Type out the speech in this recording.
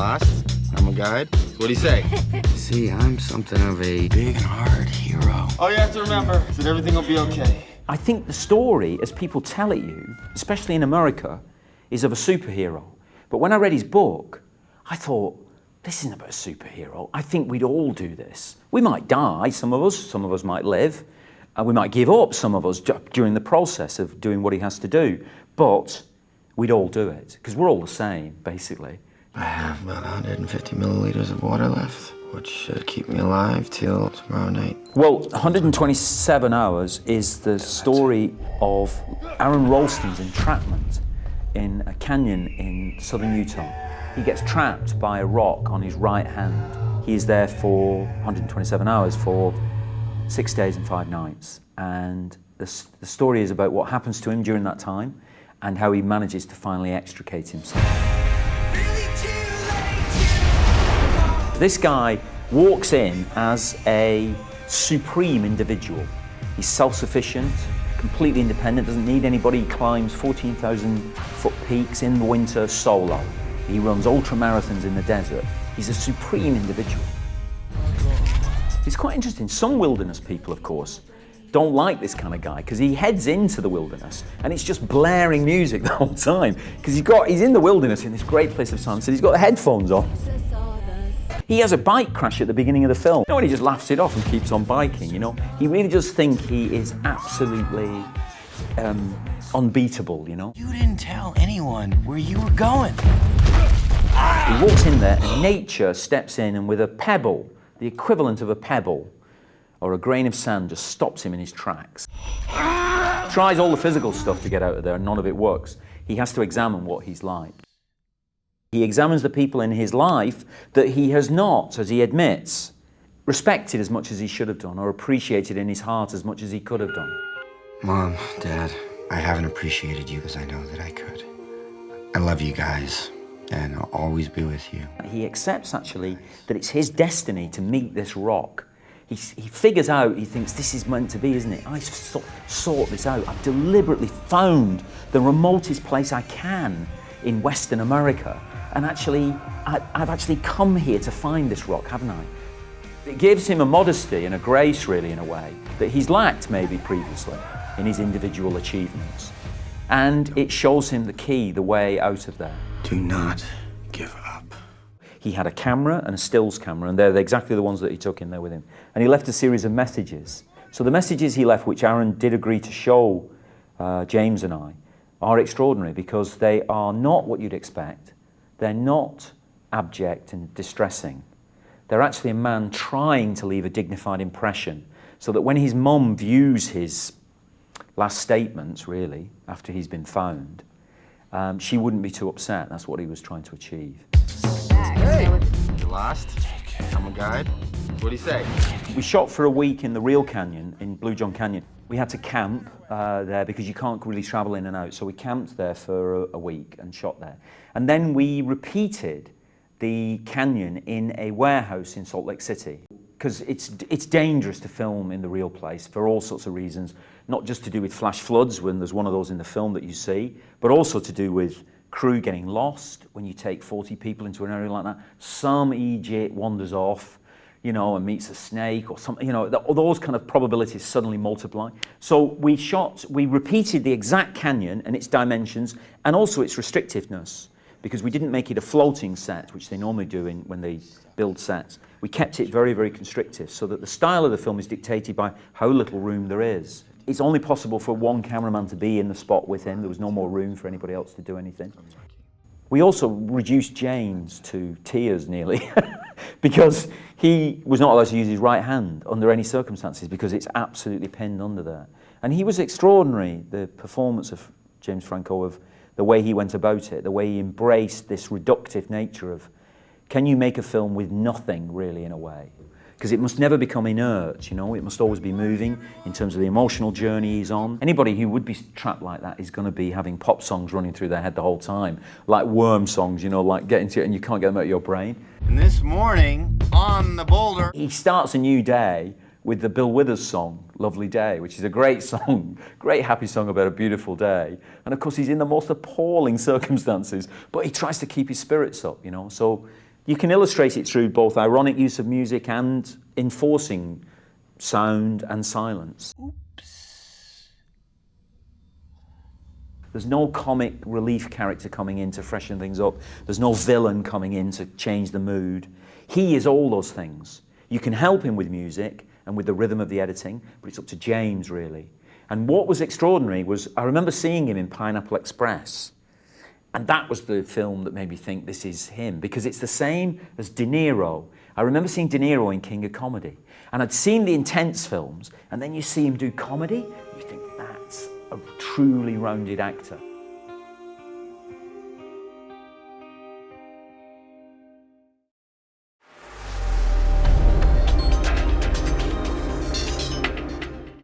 lost? I'm a guide. So what do you say? See, I'm something of a big and hard hero. All you have to remember is that everything will be okay. I think the story, as people tell it you, especially in America, is of a superhero. But when I read his book, I thought, this isn't about a superhero. I think we'd all do this. We might die, some of us might live, and we might give up, some of us, during the process of doing what he has to do. But we'd all do it, because we're all the same, basically. I have about 150 milliliters of water left, which should keep me alive till tomorrow night. Well, 127 Hours is the story of Aron Ralston's entrapment in a canyon in southern Utah. He gets trapped by a rock on his right hand. He is there for 127 hours, for 6 days and 5 nights. And the story is about what happens to him during that time and how he manages to finally extricate himself. This guy walks in as a supreme individual. He's self-sufficient, completely independent, doesn't need anybody. He climbs 14,000-foot peaks in the winter solo. He runs ultra marathons in the desert. He's a supreme individual. It's quite interesting. Some wilderness people, of course, don't like this kind of guy because he heads into the wilderness and it's just blaring music the whole time because he's in the wilderness in this great place of silence and he's got the headphones on. He has a bike crash at the beginning of the film. No, and he just laughs it off and keeps on biking, you know? He really does think he is absolutely unbeatable, you know? You didn't tell anyone where you were going. He walks in there and nature steps in and with a pebble, the equivalent of a pebble, or a grain of sand just stops him in his tracks. Tries all the physical stuff to get out of there and none of it works. He has to examine what he's like. He examines the people in his life that he has not, as he admits, respected as much as he should have done or appreciated in his heart as much as he could have done. Mom, Dad, I haven't appreciated you as I know that I could. I love you guys, and I'll always be with you. He accepts, actually, that it's his destiny to meet this rock. He figures out, he thinks, this is meant to be, isn't it? I sought this out. I've deliberately found the remotest place I can in Western America. And actually, I've actually come here to find this rock, haven't I? It gives him a modesty and a grace, really, in a way, that he's lacked maybe previously in his individual achievements. And it shows him the key, the way out of there. Do not give up. He had a camera and a stills camera, and they're exactly the ones that he took in there with him. And he left a series of messages. So the messages he left, which Aron did agree to show James and I, are extraordinary because they are not what you'd expect. They're not abject and distressing. They're actually a man trying to leave a dignified impression so that when his mum views his last statements, really, after he's been found, she wouldn't be too upset. That's what he was trying to achieve. Hey, you lost? I'm a guide. What do you say? We shot for a week in the real canyon, in Blue John Canyon. We had to camp there because you can't really travel in and out. So we camped there for a week and shot there. And then we repeated the canyon in a warehouse in Salt Lake City because it's dangerous to film in the real place for all sorts of reasons, not just to do with flash floods when there's one of those in the film that you see, but also to do with crew getting lost when you take 40 people into an area like that. Some EJ wanders off, you know, and meets a snake or something, you know, those kind of probabilities suddenly multiply. So we repeated the exact canyon and its dimensions and also its restrictiveness because we didn't make it a floating set, which they normally do when they build sets. We kept it very, very constrictive so that the style of the film is dictated by how little room there is. It's only possible for one cameraman to be in the spot with him. There was no more room for anybody else to do anything. We also reduced James to tears nearly because he was not allowed to use his right hand under any circumstances because it's absolutely pinned under there. And he was extraordinary, the performance of James Franco, of the way he went about it, the way he embraced this reductive nature of, can you make a film with nothing really in a way? Because it must never become inert, you know, it must always be moving in terms of the emotional journey he's on. Anybody who would be trapped like that is going to be having pop songs running through their head the whole time, like worm songs, you know, like getting to it and you can't get them out of your brain. And this morning, on the boulder... He starts a new day with the Bill Withers song, Lovely Day, which is a great song, great happy song about a beautiful day. And of course he's in the most appalling circumstances, but he tries to keep his spirits up, you know. So You can illustrate it through both ironic use of music and enforcing sound and silence. There's no comic relief character coming in to freshen things up. There's no villain coming in to change the mood. He is all those things. You can help him with music and with the rhythm of the editing, but it's up to James, really. And what was extraordinary was, I remember seeing him in Pineapple Express, and that was the film that made me think this is him, because it's the same as De Niro. I remember seeing De Niro in King of Comedy, and I'd seen the intense films, and then you see him do comedy, you think that's a truly rounded actor.